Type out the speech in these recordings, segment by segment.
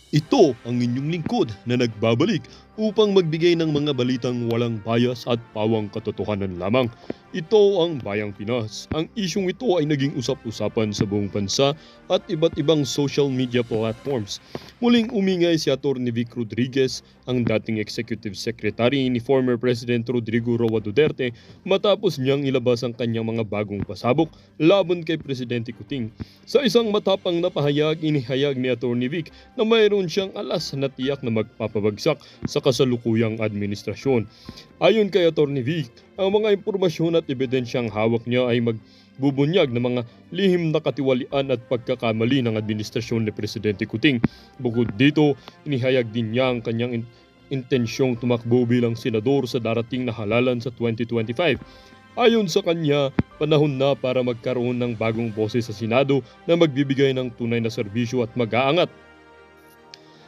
Ito ang inyong lingkod na nagbabalik upang magbigay ng mga balitang walang bias at pawang katotohanan lamang. Ito ang Bayang Pinas. Ang isyong ito ay naging usap-usapan sa buong bansa at iba't ibang social media platforms. Muling umingay si Atty. Vic Rodriguez, ang dating Executive Secretary ni former President Rodrigo Roa Duterte matapos niyang ilabas ang kanyang mga bagong pasabog laban kay Presidente Kuting. Sa isang matapang na pahayag, inihayag ni Atty. Vic na mayroon siyang alas na tiyak na magpapabagsak sa kasalukuyang administrasyon. Ayon kay Atty. Vic, ang mga impormasyon at ebidensyang hawak niya ay magbubunyag ng mga lihim na katiwalian at pagkakamali ng administrasyon ni Presidente Kuting. Bukod dito, inihayag din niya ang kanyang intensyong tumakbo bilang senador sa darating na halalan sa 2025. Ayon sa kanya, panahon na para magkaroon ng bagong boses sa Senado na magbibigay ng tunay na serbisyo at mag-aangat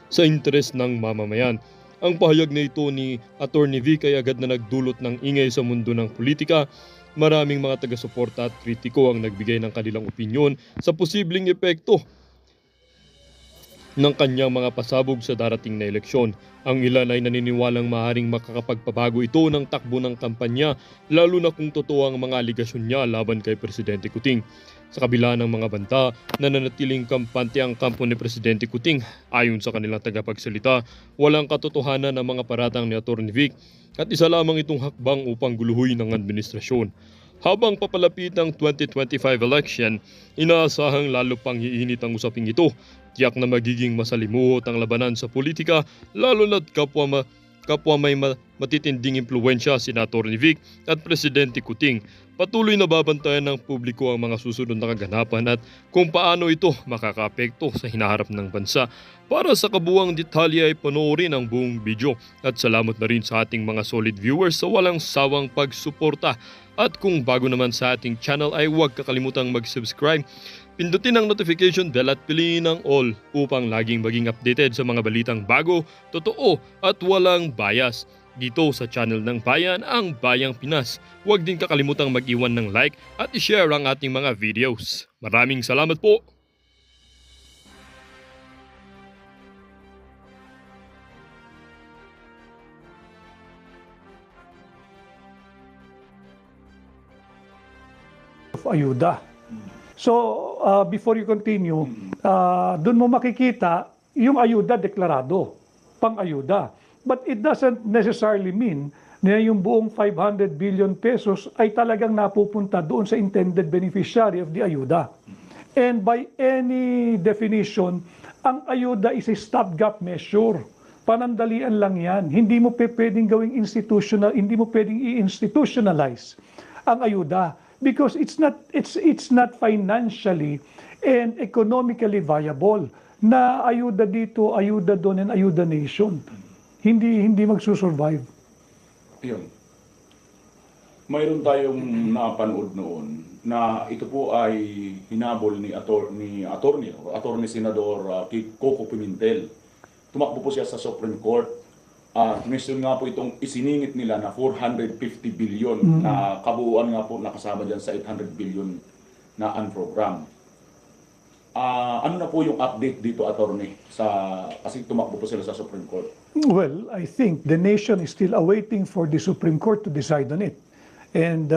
sa interes ng mamamayan. Ang pahayag na ito ni Atty. Vic ay agad na nagdulot ng ingay sa mundo ng politika. Maraming mga taga-suporta at kritiko ang nagbigay ng kanilang opinyon sa posibleng epekto ng kanyang mga pasabog sa darating na eleksyon. Ang ilan ay naniniwalang maaaring makakapagpabago ito ng takbo ng kampanya, lalo na kung totoo ang mga aligasyon niya laban kay Presidente Kuting. Sa kabila ng mga banta, nananatiling kampante ang kampo ni Presidente Kuting. Ayon sa kanilang tagapagsalita, walang katotohanan ang mga paratang ni Atty. Vic at isa lamang itong hakbang upang guluhin ang administrasyon. Habang papalapit ang 2025 election, inaasahang lalo pang iinit ang usaping ito. Tiyak na magiging masalimuot ang labanan sa politika, lalo na't kapwa may matitinding impluwensya si Atty. Vic at Presidente Kuting. Patuloy na babantayan ng publiko ang mga susunod na kaganapan at kung paano ito makakaapekto sa hinaharap ng bansa. Para sa kabuuang detalye ay panoorin ang buong video at salamat na rin sa ating mga solid viewers sa walang sawang pagsuporta. At kung bago naman sa ating channel ay huwag kakalimutang mag-subscribe. Pindutin ang notification bell at piliin ang all upang laging maging updated sa mga balitang bago, totoo at walang bias. Dito sa channel ng Bayan, ang Bayang Pinas. Huwag din kakalimutang mag-iwan ng like at i-share ang ating mga videos. Maraming salamat po! Of ayuda. So, before you continue, doon mo makikita yung ayuda deklarado, pang-ayuda. But it doesn't necessarily mean na yung buong 500 billion pesos ay talagang napupunta doon sa intended beneficiary of the ayuda. And by any definition, ang ayuda is a stopgap measure. Panandalian lang yan. Hindi mo pwedeng gawing institutional, hindi mo pwedeng i-institutionalize ang ayuda because it's not financially and economically viable na ayuda dito, ayuda doon, and ayuda nation. Hindi magsusurvive. Yun. Mayroon tayong napanood noon na ito po ay hinabol ni Attorney Senador Coco Pimentel. Tumakbo po siya sa Supreme Court. Meron nga po itong isiningit nila na 450 billion na kabuuan nga po nakasama dyan sa 800 billion na unprogram. Ano na po yung update dito, attorney, kasi tumakbo po sila sa Supreme Court? Well, I think the nation is still awaiting for the Supreme Court to decide on it. And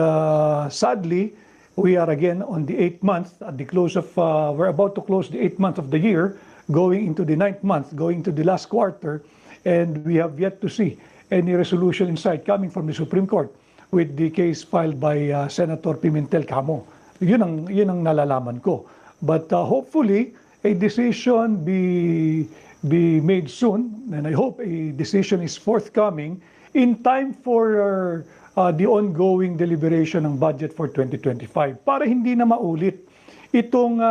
sadly, we are again on the 8th month, at the close of, we're about to close the 8th month of the year, going into the 9th month, going to the last quarter, and we have yet to see any resolution in sight coming from the Supreme Court with the case filed by Senator Pimentel Camo. Yun ang nalalaman ko. But hopefully, a decision be made soon, and I hope a decision is forthcoming in time for the ongoing deliberation ng budget for 2025 para hindi na maulit itong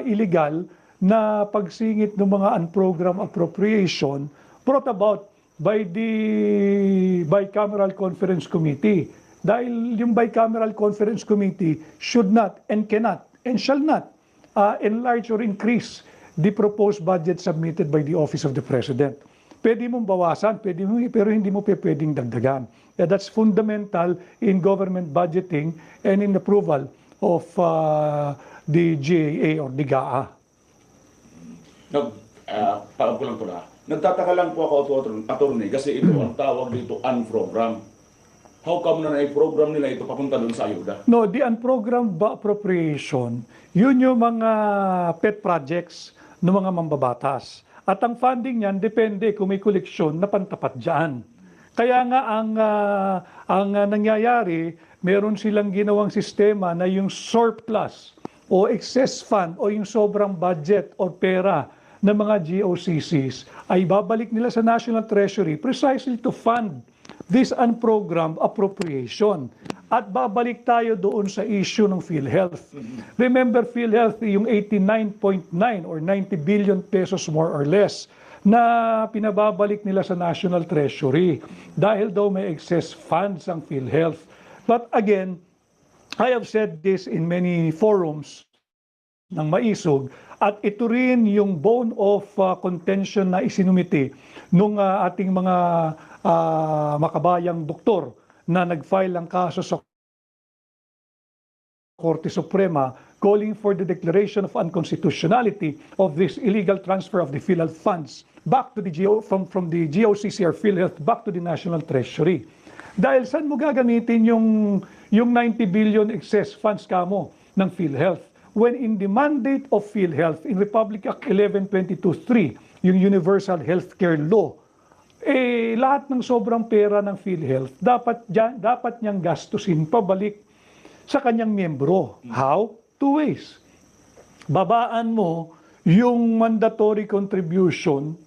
illegal na pagsingit ng mga unprogrammed appropriation brought about by the Bicameral Conference Committee. Dahil yung Bicameral Conference Committee should not and cannot and shall not enlarge or increase the proposed budget submitted by the Office of the President. Pwede mong bawasan, pero hindi mo pwedeng dagdagan. That's fundamental in government budgeting and in approval of the GAA or the GAA. Paalam ko lang pala. Nagtataka lang po ako, attorney, kasi ito ang tawag dito unprogram. How come na na-program nila ito papunta doon sa ayuda? No, the unprogrammed appropriation, yun yung mga pet projects ng mga mambabatas. At ang funding niyan, depende kung may koleksyon na pantapat dyan. Kaya nga ang nangyayari, meron silang ginawang sistema na yung surplus o excess fund o yung sobrang budget o pera ng mga GOCCs ay babalik nila sa National Treasury precisely to fund this unprogrammed appropriation. At babalik tayo doon sa issue ng PhilHealth. Remember, PhilHealth, yung 89.9 or 90 billion pesos more or less na pinababalik nila sa National Treasury dahil daw may excess funds ang PhilHealth. But again, I have said this in many forums ng maisog at ito rin yung bone of contention na isinumiti nung ating mga makabayang doktor na nag-file ng kaso sa Korte Suprema calling for the declaration of unconstitutionality of this illegal transfer of the PhilHealth funds back to the from the GOCC or PhilHealth back to the National Treasury. Dahil saan mo gagamitin yung 90 billion excess funds kamo ng PhilHealth? When in the mandate of PhilHealth in Republic Act 1122.3, yung Universal Healthcare Law, lahat ng sobrang pera ng PhilHealth dapat niyang gastusin pabalik sa kanyang miyembro. How? Two ways. Babaan mo yung mandatory contribution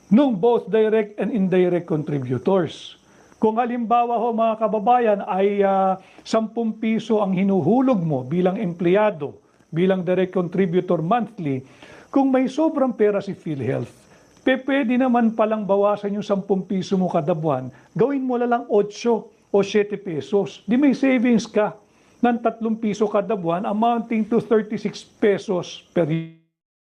ng both direct and indirect contributors. Kung halimbawa ho mga kababayan ay 10 piso ang hinuhulog mo bilang empleyado, bilang direct contributor monthly, kung may sobrang pera si PhilHealth, pwede naman palang bawasan yung 10 piso mo kada buwan, gawin mo lang 8 o 7 pesos. Di may savings ka ng 3 piso kada buwan amounting to 36 pesos per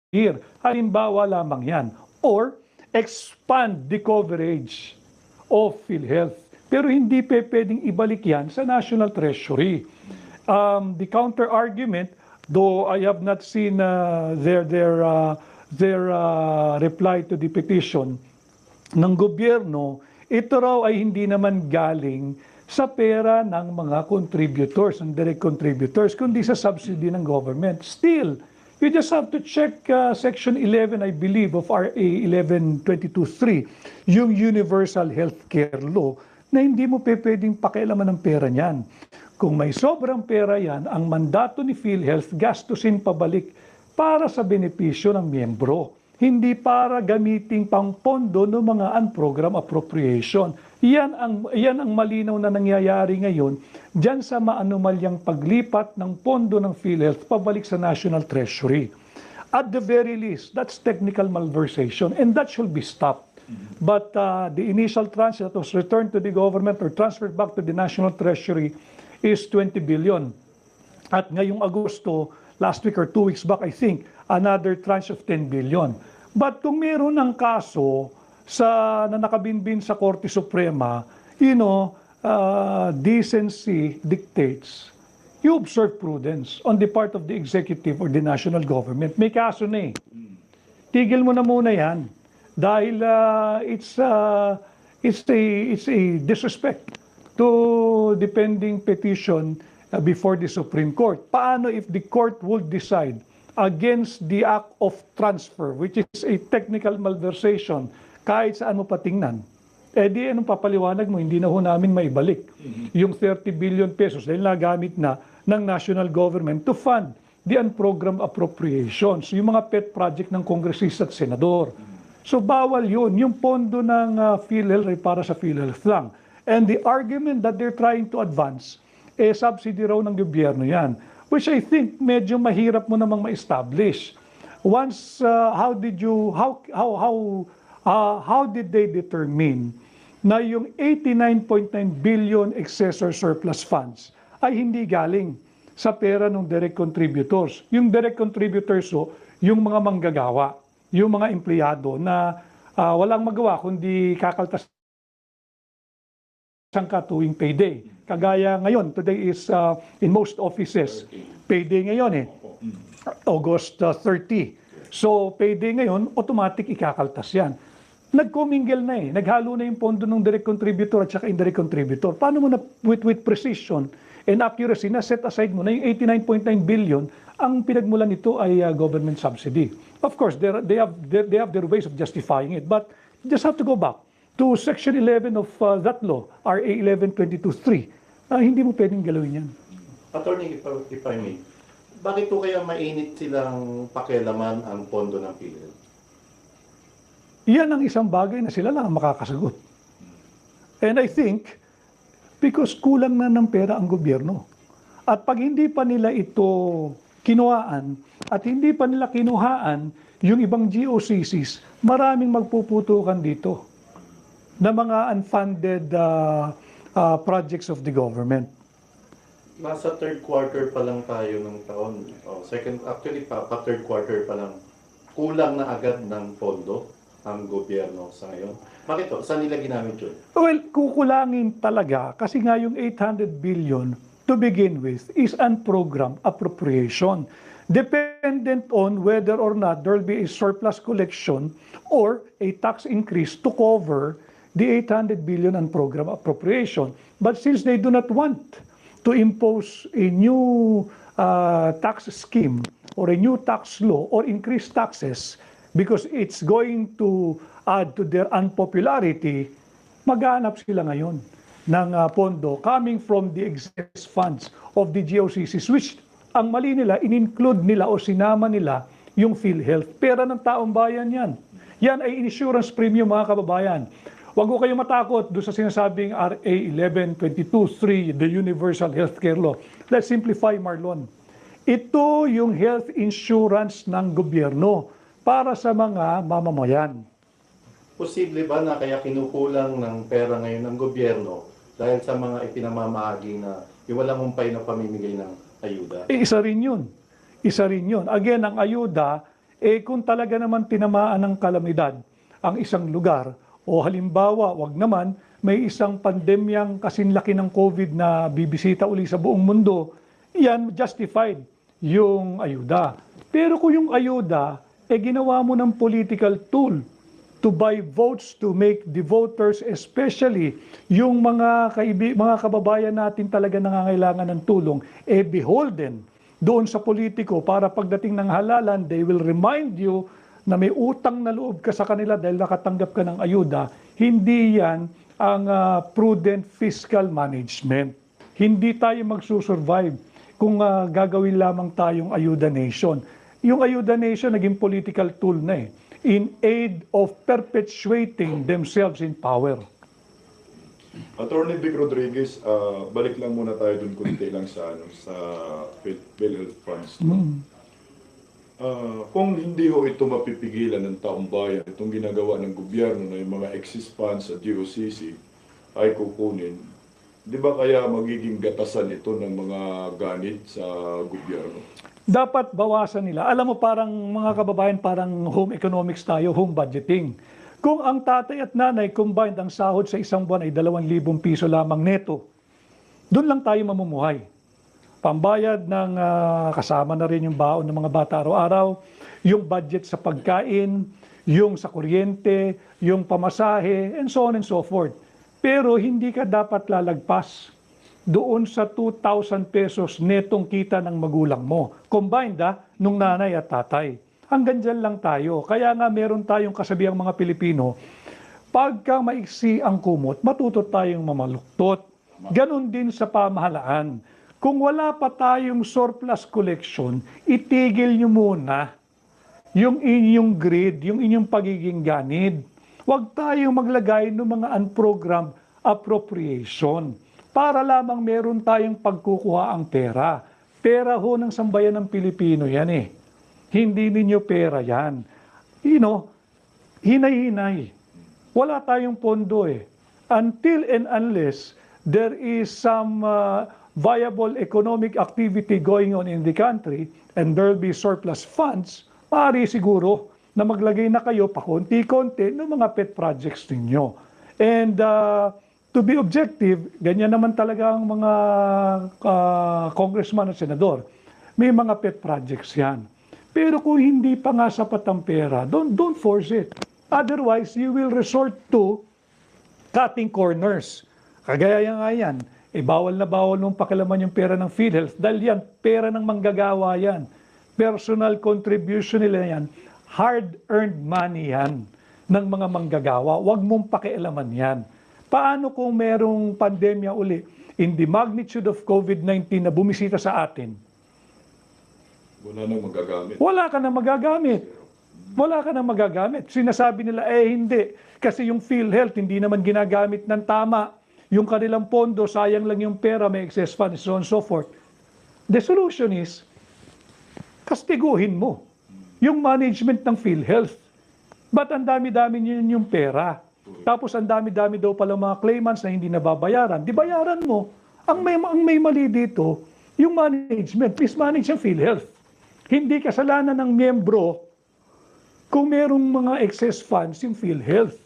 year. Halimbawa lamang yan. Or expand the coverage of PhilHealth. Pero hindi pwedeng ibalik yan sa National Treasury. The counter-argument, though I have not seen their reply to the petition ng gobyerno, ito raw ay hindi naman galing sa pera ng mga contributors, ng direct contributors, kundi sa subsidy ng government. Still, you just have to check Section 11, I believe, of RA 1122.3, yung Universal Healthcare Law, na hindi mo pwedeng pakialaman ng pera niyan. Kung may sobrang pera yan, ang mandato ni PhilHealth gastusin pabalik para sa benepisyo ng miyembro, hindi para gamiting pangpondo ng mga unprogrammed appropriation. Yan ang malinaw na nangyayari ngayon dyan sa maanumalyang paglipat ng pondo ng PhilHealth pabalik sa National Treasury. At the very least, that's technical malversation and that should be stopped. But the initial tranche that was returned to the government or transferred back to the National Treasury is 20 billion. At ngayong Agosto, last week or 2 weeks back, I think, another tranche of 10 billion. But kung meron ng kaso na nakabinbin sa Korte Suprema, decency dictates you observe prudence on the part of the executive or the national government. May kaso na eh. Tigil mo na muna yan. Dahil it's a disrespect to the pending petition before the Supreme Court. Paano if the court would decide against the act of transfer, which is a technical malversation, kahit saan mo patingnan? Di anong papaliwanag mo, hindi na ho namin maibalik yung 30 billion pesos dahil nagamit na ng national government to fund the unprogrammed appropriations, yung mga pet project ng kongresista at senador. So bawal yun. Yung pondo ng PhilHealth ay para sa PhilHealth lang. And the argument that they're trying to advance, subsidy raw ng gobyerno yan. Which I think medyo mahirap mo namang ma-establish. Once, how did they determine na yung 89.9 billion excess or surplus funds ay hindi galing sa pera ng direct contributors? Yung direct contributors, yung mga manggagawa, yung mga empleyado na walang magawa kundi kakaltas ang tuwing payday. Kagaya ngayon, today is in most offices, payday ngayon August 30. So, payday ngayon, automatic ikakaltas yan. Nag-commingle na eh. Naghalo na yung pondo ng direct contributor at saka indirect contributor. Paano mo na with precision and accuracy na set aside mo na yung 89.9 billion, ang pinagmulan nito ay government subsidy. Of course, they have their ways of justifying it, but you just have to go back to Section 11 of that law, RA 1122.3. Hindi mo pwedeng galawin yan. Attorney, if I may, bakit po kaya mainit silang pakialaman ang pondo ng PhilHealth? Yan ang isang bagay na sila lang ang makakasagot. And I think, because kulang na ng pera ang gobyerno. At pag hindi pa nila ito kinuhaan, at hindi pa nila kinuhaan yung ibang GOCCs, maraming magpuputukan dito na mga unfunded projects of the government. Nasa third quarter pa lang tayo ng taon. Actually, third quarter pa lang. Kulang na agad ng pondo ang gobyerno sa ngayon. Bakit to? Saan nila ginamit yun? Well, kukulangin talaga kasi nga yung 800 billion to begin with is unprogrammed appropriation. Dependent on whether or not there will be a surplus collection or a tax increase to cover the 800 billion unprogrammed appropriation. But since they do not want to impose a new tax scheme or a new tax law or increase taxes because it's going to add to their unpopularity, maghanap sila ngayon ng pondo coming from the excess funds of the GOCCs, which ang mali nila, in-include nila o sinama nila yung PhilHealth. Pera ng taong bayan yan. Yan ay insurance premium, mga kababayan. Huwag ko kayong matakot doon sa sinasabing RA 1122.3, the Universal Healthcare Law. Let's simplify, Marlon. Ito yung health insurance ng gobyerno para sa mga mamamayan. Posible ba na kaya kinukulang ng pera ngayon ng gobyerno dahil sa mga ipinamamahagi na yung walang humpay na pamimigay ng ayuda? Isa rin yun. Isa rin yun. Again, ang ayuda, kung talaga naman tinamaan ng kalamidad ang isang lugar, o halimbawa, wag naman, may isang pandemyang kasinlaki ng COVID na bibisita uli sa buong mundo, yan justified yung ayuda. Pero kung yung ayuda, ginawa mo ng political tool to buy votes, to make the voters, especially yung mga kababayan natin talaga nangangailangan ng tulong, beholden doon sa politiko para pagdating ng halalan, they will remind you na may utang na loob ka sa kanila dahil nakatanggap ka ng ayuda. Hindi yan ang prudent fiscal management. Hindi tayo magsusurvive kung gagawin lamang tayong ayuda nation. Yung ayuda nation naging political tool na in aid of perpetuating themselves in power. Attorney Vic Rodriguez, balik lang muna tayo dun kunti lang sa PhilHealth funds. Kung hindi ho ito mapipigilan ng taong bayan, itong ginagawa ng gobyerno na yung mga excess funds sa GOCC ay kukunin, di ba kaya magiging gatasan ito ng mga ganit sa gobyerno? Dapat bawasan nila. Alam mo, parang mga kababayan, parang home economics tayo, home budgeting. Kung ang tatay at nanay combined ang sahod sa isang buwan ay 2,000 piso lamang neto, doon lang tayo mamumuhay. Pambayad ng kasama na rin yung baon ng mga bata araw-araw, yung budget sa pagkain, yung sa kuryente, yung pamasahe, and so on and so forth. Pero hindi ka dapat lalagpas doon sa 2,000 pesos netong kita ng magulang mo. Combined nung nanay at tatay. Hanggang dyan lang tayo. Kaya nga meron tayong kasabihang mga Pilipino, pagka maiksi ang kumot, matuto tayong mamaluktot. Ganon din sa pamahalaan. Kung wala pa tayong surplus collection, itigil nyo muna yung inyong greed, yung inyong pagiging ganid. Huwag tayong maglagay ng mga unprogrammed appropriation para lamang meron tayong pagkukuha ang pera. Pera ho ng sambayan ng Pilipino yan Hindi ninyo pera yan. Hinay-hinay. Wala tayong pondo Until and unless there is some viable economic activity going on in the country and there will be surplus funds, maaari siguro na maglagay na kayo pa konti-konti ng mga pet projects ninyo. And to be objective, ganyan naman talaga ang mga congressman at senador. May mga pet projects yan. Pero kung hindi pa nga sapat ang pera, don't force it. Otherwise, you will resort to cutting corners. Kagaya nga yan, bawal na bawal nung pakilaman yung pera ng PhilHealth dahil yan, pera ng manggagawa yan. Personal contribution nila yan. Hard-earned money yan ng mga manggagawa. Huwag mong pakialaman yan. Paano kung merong pandemya uli in the magnitude of COVID-19 na bumisita sa atin? Wala nang magagamit. Wala ka na magagamit. Wala ka na magagamit. Sinasabi nila, hindi. Kasi yung PhilHealth, hindi naman ginagamit ng tama. Yung kanilang pondo, sayang lang yung pera, may excess funds, so on and so forth. The solution is, kastiguhin mo yung management ng PhilHealth. Ba't ang dami-dami yun yung pera? Tapos ang dami-dami daw pala mga claimants na hindi nababayaran. Di bayaran mo. Ang may mali dito, yung management, mismanage ang PhilHealth. Hindi kasalanan ng miyembro kung merong mga excess funds yung PhilHealth.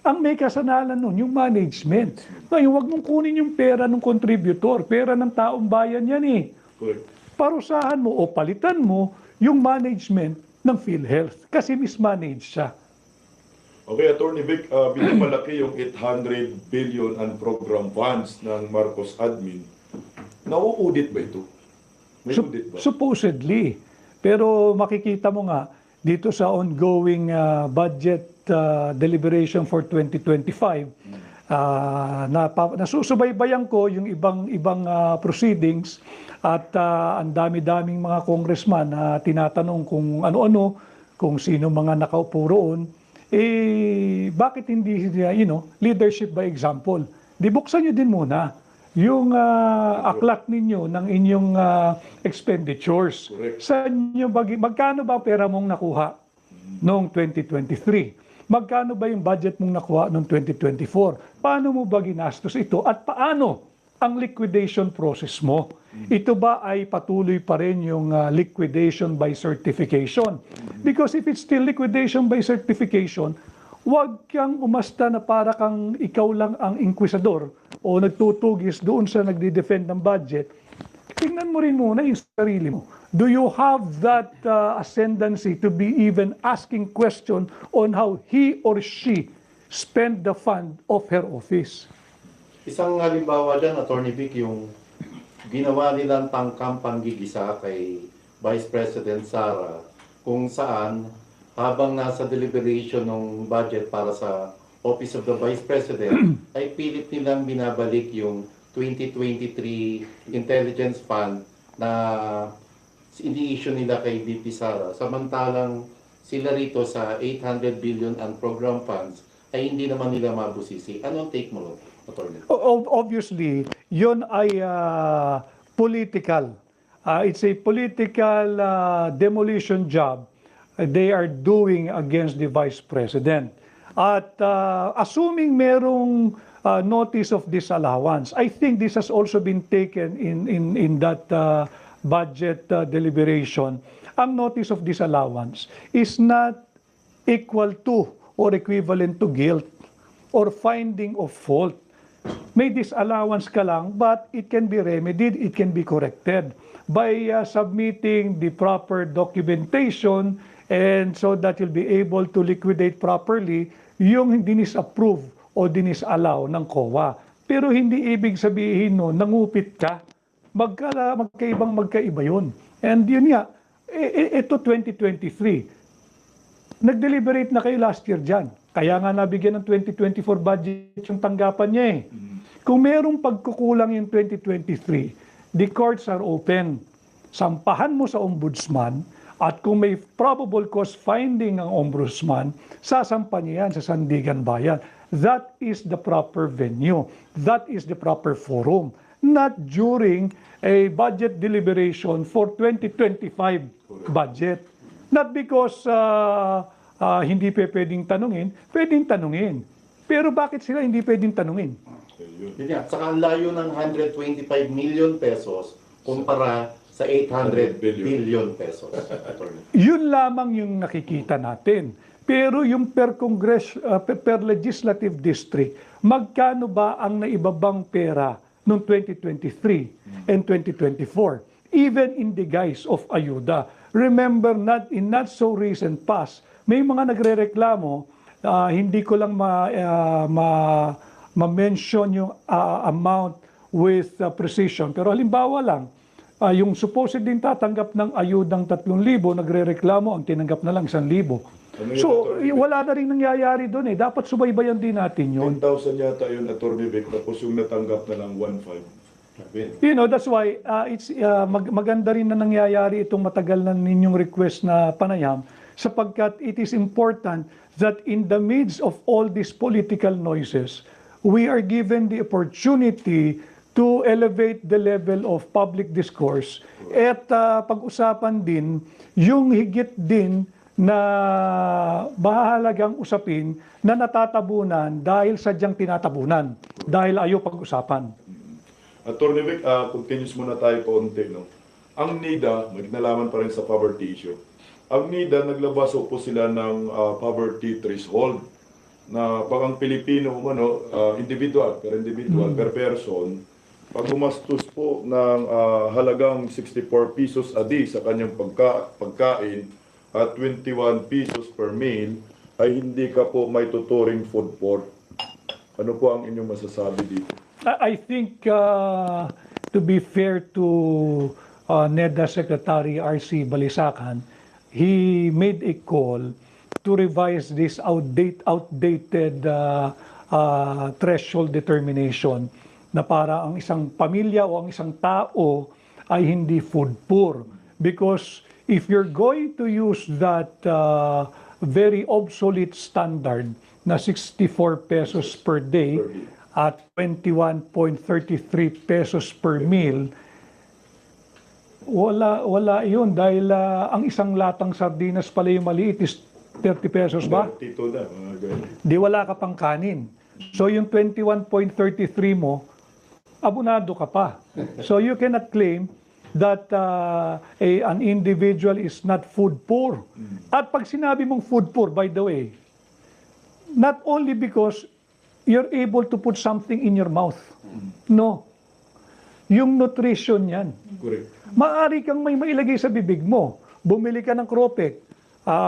Ang may kasalanan nun, yung management. Ngayon, huwag mong kunin yung pera ng contributor. Pera ng taong bayan yan eh. Correct. Parusahan mo o palitan mo yung management ng PhilHealth kasi mismanage siya. Okay, Attorney Vic, pinapalaki yung 800 billion and program funds ng Marcos admin. Nauudit ba ito? May audit ba? Supposedly. Pero makikita mo nga, dito sa ongoing budget deliberation for 2025, nasusubaybayan ko yung ibang proceedings at ang dami-daming mga congressman na tinatanong kung ano-ano, kung sino mga nakaupo roon, bakit hindi, leadership by example? Di buksan nyo din muna yung aklat ninyo ng inyong expenditures. Correct. Magkano ba pera mong nakuha noong 2023? Magkano ba yung budget mong nakuha noong 2024? Paano mo ba ginastos ito? At paano ang liquidation process mo? Ito ba ay patuloy pa rin yung liquidation by certification? Because if it's still liquidation by certification, huwag kang umasta na para kang ikaw lang ang inquisador o nagtutugis doon sa nagde-defend ng budget. Tingnan mo rin muna yung sarili mo. Do you have that ascendancy to be even asking question on how he or she spend the fund of her office? Isang halimbawa dyan, Attorney Vic, yung ginawa nilang tangkang panggigisa kay Vice President Sara, kung saan habang nasa deliberation ng budget para sa Office of the Vice President, ay pilit nilang binabalik yung 2023 Intelligence Fund na ini-issue nila kay VP Sara. Samantalang sila rito sa 800 billion and program funds ay hindi naman nila mabusisi. Anong take mo, Attorney? Obviously, yun ay political. It's a political demolition job they are doing against the Vice President. At assuming merong notice of disallowance, I think this has also been taken in that budget deliberation. Ang notice of disallowance is not equal to or equivalent to guilt or finding of fault. May disallowance ka lang, but it can be remedied, it can be corrected by submitting the proper documentation, and so that you'll be able to liquidate properly yung dinis-approve o dinis-allow ng COA. Pero hindi ibig sabihin no, nangupit ka. Magkaiba yun. And yun nga, ito 2023. Nag-deliberate na kayo last year dyan. Kaya nga nabigyan ng 2024 budget yung tanggapan niya eh. Kung merong pagkukulang yung 2023, the courts are open. Sampahan mo sa ombudsman, at kung may probable cause finding ang ombudsman, sasampa niya yan sa Sandigan Bayan. That is the proper venue. That is the proper forum. Not during a budget deliberation for 2025 budget. Not because hindi pwedeng tanungin, pwedeng tanungin. Pero bakit sila hindi pwedeng tanungin? Yun yan. Saka ang layo ng 125 million pesos kumpara sa 800 billion pesos. Yun lamang yung nakikita natin. Pero yung per legislative district, magkano ba ang naibabang pera noong 2023 and 2024? Even in the guise of ayuda. remember not so recent past, may mga nagrereklamo, hindi ko lang ma-mention yung amount with precision. Pero halimbawa lang, yung supposed din tatanggap ng ayudang 3,000, nagrereklamo, ang tinanggap na lang 1,000. So, wala na rin nangyayari doon eh. Dapat subaybayan din natin yun. 10,000 yata yun, Atty. Vic, tapos yung natanggap na lang 1,500. You know, that's why it's maganda rin na nangyayari itong matagal na ninyong request na panayam, sapagkat it is important that in the midst of all these political noises, we are given the opportunity to elevate the level of public discourse at pag-usapan din yung higit din na mahalagang usapin na natatabunan dahil sadyang tinatabunan, dahil ayaw pag-usapan. Atty. Vic, continuous muna tayo kaunti, no? Ang NIDA, nagnalaman pa rin sa poverty issue. Ang NIDA, naglabas po sila ng poverty threshold na pag ang Pilipino, individual, per person, pag gumastos po ng halagang 64 pesos a day sa kanyang pagkain at 21 pesos per meal, ay hindi ka po may tuturing food poor. Ano po ang inyong masasabi dito? I think to be fair to NEDA Secretary R.C. Balisacan, he made a call to revise this outdated threshold determination na para ang isang pamilya o ang isang tao ay hindi food poor. Because if you're going to use that very obsolete standard na 64 pesos per day at 21.33 pesos per meal, wala yun dahil ang isang latang sardinas pala yung maliit is 30 pesos ba? Tito na, mga ganyan. Di wala ka pang kanin. So yung 21.33 mo, abonado ka pa. So you cannot claim that an individual is not food poor. At pag sinabi mong food poor, by the way, not only because you're able to put something in your mouth. No. Yung nutrition yan. Correct. Maari kang may mailagay sa bibig mo. Bumili ka ng kropek.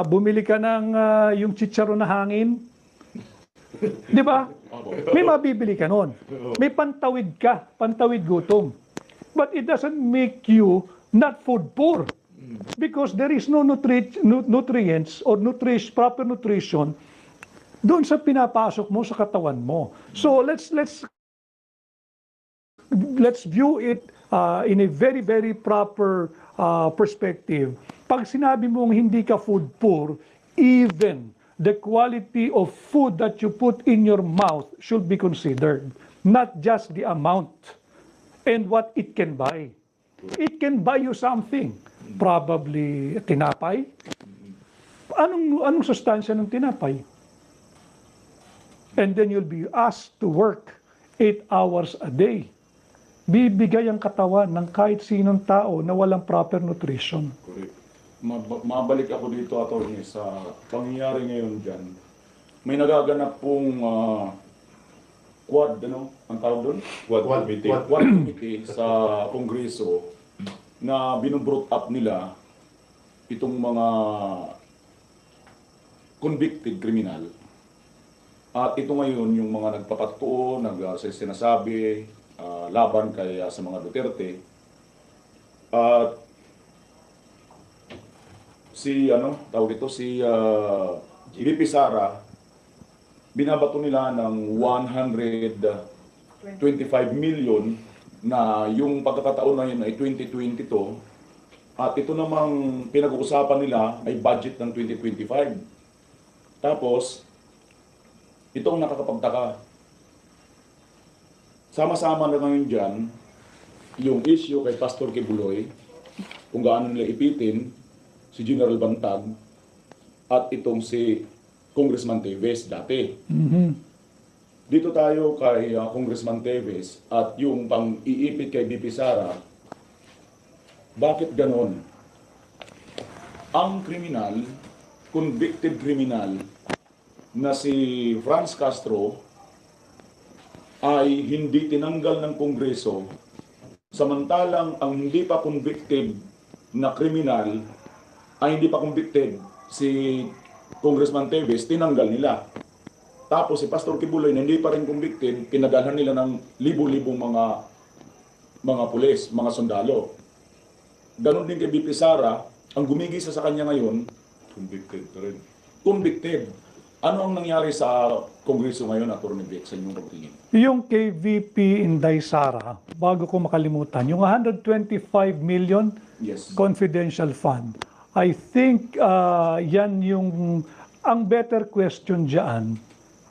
Bumili ka ng yung chicharon na hangin. Di ba? May mabibili ka nun. May pantawid ka. Pantawid gutom. But it doesn't make you not food poor. Because there is no nutrients or proper nutrition doon sa pinapasok mo sa katawan mo. So let's view it in a very, very proper perspective. Pag sinabi mong hindi ka food poor, even the quality of food that you put in your mouth should be considered. Not just the amount and what it can buy. It can buy you something. Probably tinapay. Anong sustansya ng tinapay? And then you'll be asked to work 8 hours a day. Bibigay ang katawan ng kahit sinong tao na walang proper nutrition. Correct. Mabalik ako dito, attorney, sa pangyayari ngayon dyan. May nagaganap pong quad, ang tawag doon? Quad committee. Quad committee sa Kongreso na binubrot up nila itong mga convicted criminal. At ito ngayon yung mga nagpapatuo, sinasabi laban kay sa mga Duterte. At si VP Sara, binabato nila ng 125 million na yung pagkakataon na yun ay 2022 at ito namang pinag-uusapan nila ay budget ng 2025. Tapos, itong nakakapagtaka. Sama-sama na ngayon dyan yung issue kay Pastor Kibuloy, kung gaano nila ipitin si General Bantag at itong si Congressman Teves dati. Dito tayo kay Congressman Teves at yung pang-iipit kay VP Sara. Bakit ganon? Ang kriminal, convicted criminal na si Franz Castro ay hindi tinanggal ng Kongreso, samantalang ang hindi pa convicted na kriminal ay hindi pa convicted si Congressman Teves, tinanggal nila. Tapos si Pastor Kibuloy na hindi pa rin convicted, pinadalhan nila ng libo-libong mga pulis, mga sundalo. Ganon din kay BP Sara, ang gumigisa sa kanya ngayon, Convicted pa rin. convicted. Ano ang nangyari sa Kongreso ngayon, Atty. Vic, sa inyong pagtingin? Yung kay VP Inday Sara, bago ko makalimutan, yung 125 million Yes. confidential fund, I think yan yung, ang better question dyan,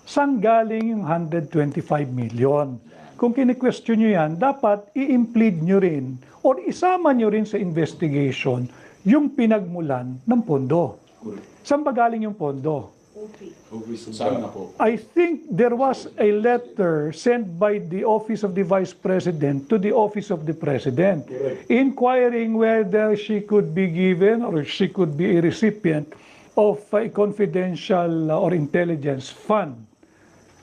saan galing yung 125 million? Kung kini-question nyo yan, dapat i-implead nyo rin or isama nyo rin sa investigation yung pinagmulan ng pondo. Saan ba galing yung pondo? Saan na po? I think there was a letter sent by the Office of the Vice President to the Office of the President inquiring whether she could be given or she could be a recipient of a confidential or intelligence fund.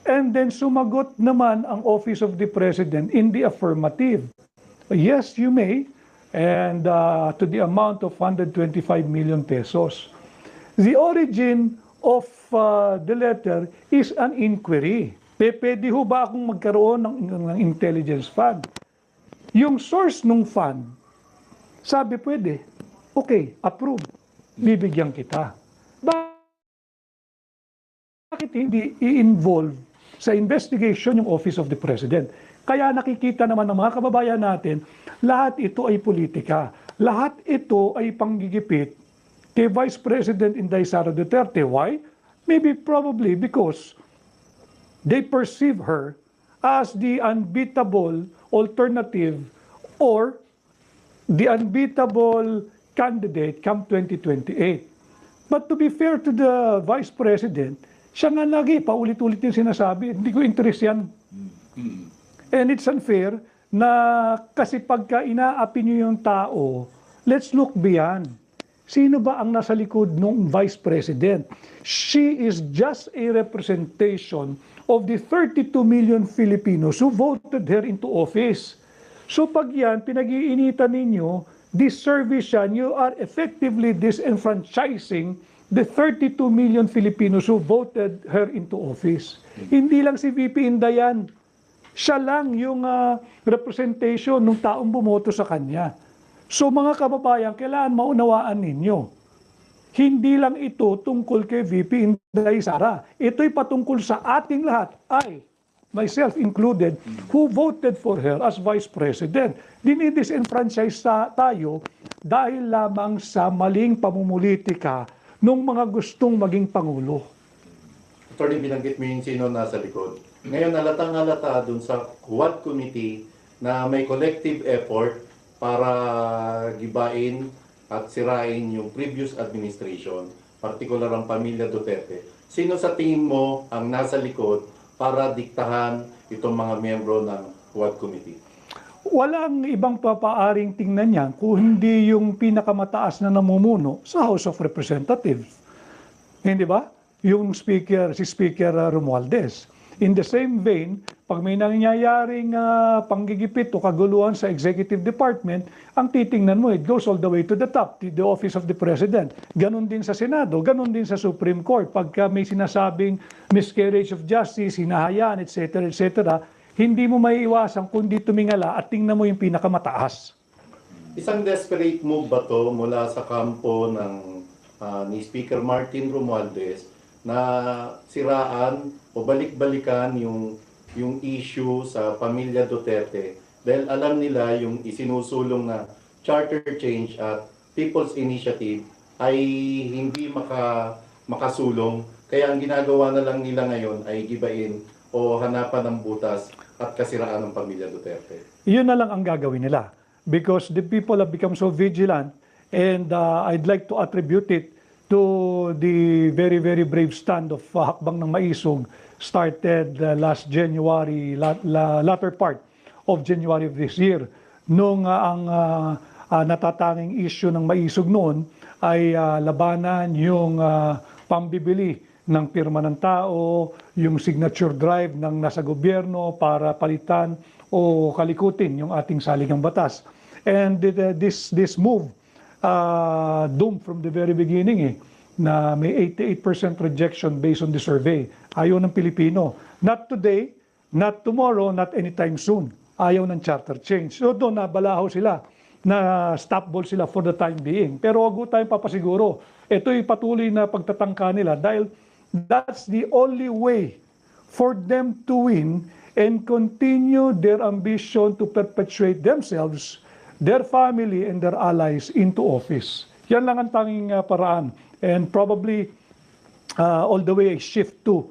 And then sumagot naman ang Office of the President in the affirmative. Yes, you may, and to the amount of 125 million pesos. The origin of the letter is an inquiry. Pwede ho ba akong magkaroon ng intelligence fund? Yung source ng fund, sabi pwede. Okay, approve. Bibigyan kita. Bakit hindi i-involve sa investigation yung Office of the President? Kaya nakikita naman ng mga kababayan natin, lahat ito ay politika. Lahat ito ay panggigipit kay Vice President Inday Sara Duterte. Why? Maybe probably because they perceive her as the unbeatable alternative or the unbeatable candidate come 2028. But to be fair to the Vice President, siya nga lagi, paulit-ulit yung sinasabi, hindi ko interest yan. And it's unfair na kasi pagka inaapi niyo yung tao, let's look beyond. Sino ba ang nasa likod ng Vice President? She is just a representation of the 32 million Filipinos who voted her into office. So pag yan, pinag-iinitan ninyo, disservice yan, you are effectively disenfranchising the 32 million Filipinos who voted her into office. Hindi lang si VP Inday yan. Siya lang yung representation ng taong bumoto sa kanya. So mga kababayan, kailangan maunawaan ninyo. Hindi lang ito tungkol kay VP Inday Sara. Ito'y patungkol sa ating lahat. I, myself included, who voted for her as Vice President. Dinidisenfranchise tayo dahil lamang sa maling pamumulitika ng mga gustong maging Pangulo. Attorney, binanggit mo yung sino nasa likod. Ngayon, halatang-halata dun sa Quad Committee na may collective effort para gibain at sirain yung previous administration, particular ang pamilya Duterte. Sino sa tingin mo ang nasa likod para diktahan itong mga miyembro ng Quad Committee? Walang ibang papaaring tingnan yan kung hindi yung pinakamataas na namumuno sa House of Representatives. Hindi ba? Yung speaker, si Speaker Romualdez. In the same vein, pag may nangyayaring panggigipit o kaguluhan sa Executive Department, ang titingnan mo, it goes all the way to the top, the Office of the President. Ganon din sa Senado, ganon din sa Supreme Court. Pagka may sinasabing miscarriage of justice, hinahayaan, etc., etc., hindi mo maiiwasan kundi tumingala at tingnan mo yung pinakamataas. Isang desperate move ba to mula sa kampo ng ni Speaker Martin Romualdez na siraan o balik-balikan yung issue sa pamilya Duterte dahil alam nila yung isinusulong na charter change at People's Initiative ay hindi makasulong, kaya ang ginagawa na lang nila ngayon ay gibain o hanapan ng butas at kasiraan ng pamilya Duterte. Yun na lang ang gagawin nila because the people have become so vigilant and I'd like to attribute it to the very, very brave stand of Hakbang ng Maisog started last January, latter part of January of this year. Nung ang natatanging issue ng Maisog noon ay labanan yung pambibili ng pirma ng tao, yung signature drive ng nasa gobyerno para palitan o kalikutin yung ating saligang batas. And this move doomed from the very beginning eh, na may 88% rejection based on the survey. Ayaw ng Pilipino. Not today, not tomorrow, not anytime soon. Ayaw ng charter change. So doon nabalaho sila, na stop ball sila for the time being. Pero wag tayong papasiguro. Ito'y patuloy na pagtatangka nila dahil that's the only way for them to win and continue their ambition to perpetuate themselves, their family, and their allies into office. Yan lang ang tanging paraan. And probably all the way a shift to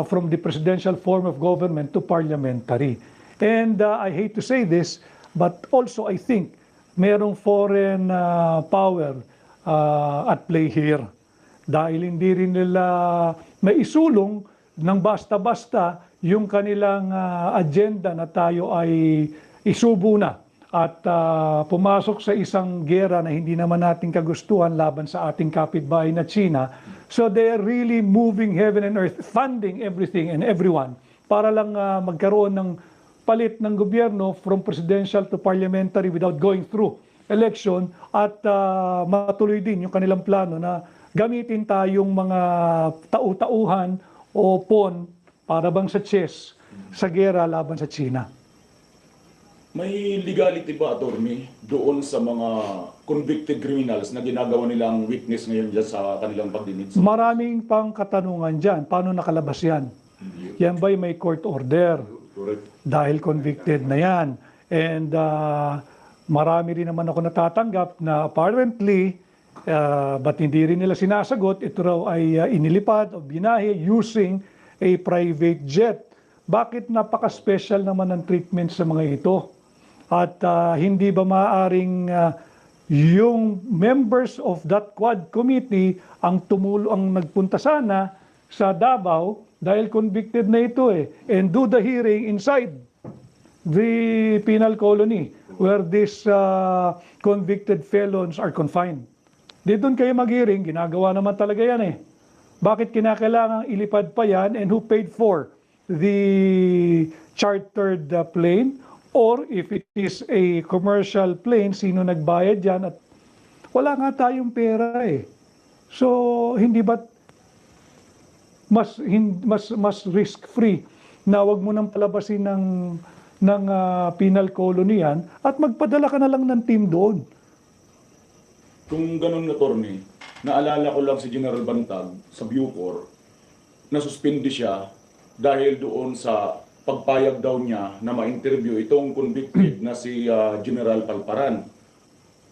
from the presidential form of government to parliamentary. And I hate to say this, but also I think merong foreign power at play here. Dahil hindi rin nila maisulong ng basta-basta yung kanilang agenda na tayo ay isubo na at pumasok sa isang gera na hindi naman natin kagustuhan laban sa ating kapitbahay na China. So they are really moving heaven and earth, funding everything and everyone para lang magkaroon ng palit ng gobyerno from presidential to parliamentary without going through election at matuloy din yung kanilang plano na gamitin tayong mga tau-tauhan o pawn para bang sa chess sa gera laban sa China. May legality ba, attorney, doon sa mga convicted criminals na ginagawa nilang witness ngayon dyan sa kanilang pagdinig? Maraming pang katanungan dyan. Paano nakalabas yan? Yan ba'y may court order? Correct. Dahil convicted na yan. And marami rin naman ako natatanggap na apparently, but hindi rin nila sinasagot, ito raw ay inilipad o binahe using a private jet. Bakit napaka-special naman ang treatment sa mga ito? At hindi ba maaaring yung members of that Quad Committee ang nagpunta sana sa Davao dahil convicted na ito eh, and do the hearing inside the penal colony where these convicted felons are confined. Di doon kayo mag-hearing, ginagawa naman talaga yan eh. Bakit kinakailangang ilipad pa yan and who paid for the chartered plane? Or if it is a commercial plane, sino nagbayad yan? At wala nga tayong pera eh. So, hindi ba mas risk-free na wag mo nang palabasin ng penal colony yan at magpadala ka na lang ng team doon? Kung ganun, attorney, naalala ko lang si General Bantag sa Bucor, nasuspindi siya dahil doon sa pagpayag daw niya na ma-interview itong convicted na si General Palparan.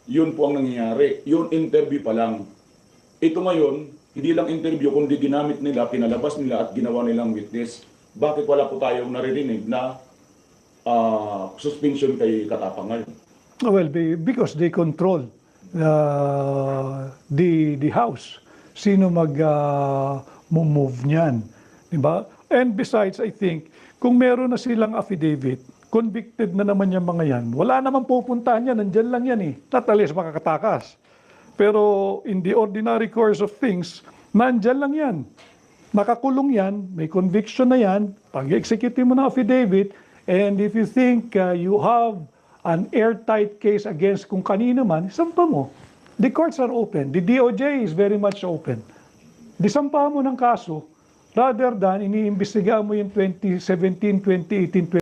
Yun po ang nangyayari. Yun interview pa lang. Ito ngayon, hindi lang interview kundi ginamit nila, pinalabas nila at ginawa nilang witness. Bakit wala po tayong naririnig na suspension kay Katapangan? Well, because they control the house. Sino mag-move niyan? Diba? And besides, I think, kung meron na silang affidavit, convicted na naman yung mga yan, wala naman pupuntahan yan, nandyan lang yan eh. Not alis makakatakas. Pero in the ordinary course of things, nandyan lang yan. Nakakulong yan, may conviction na yan, pag-execute mo ng affidavit, and if you think you have an airtight case against kung kanino man, sampa mo. The courts are open. The DOJ is very much open. Disampa mo ng kaso, rather than iniimbestigahan mo yung 2017, 2018,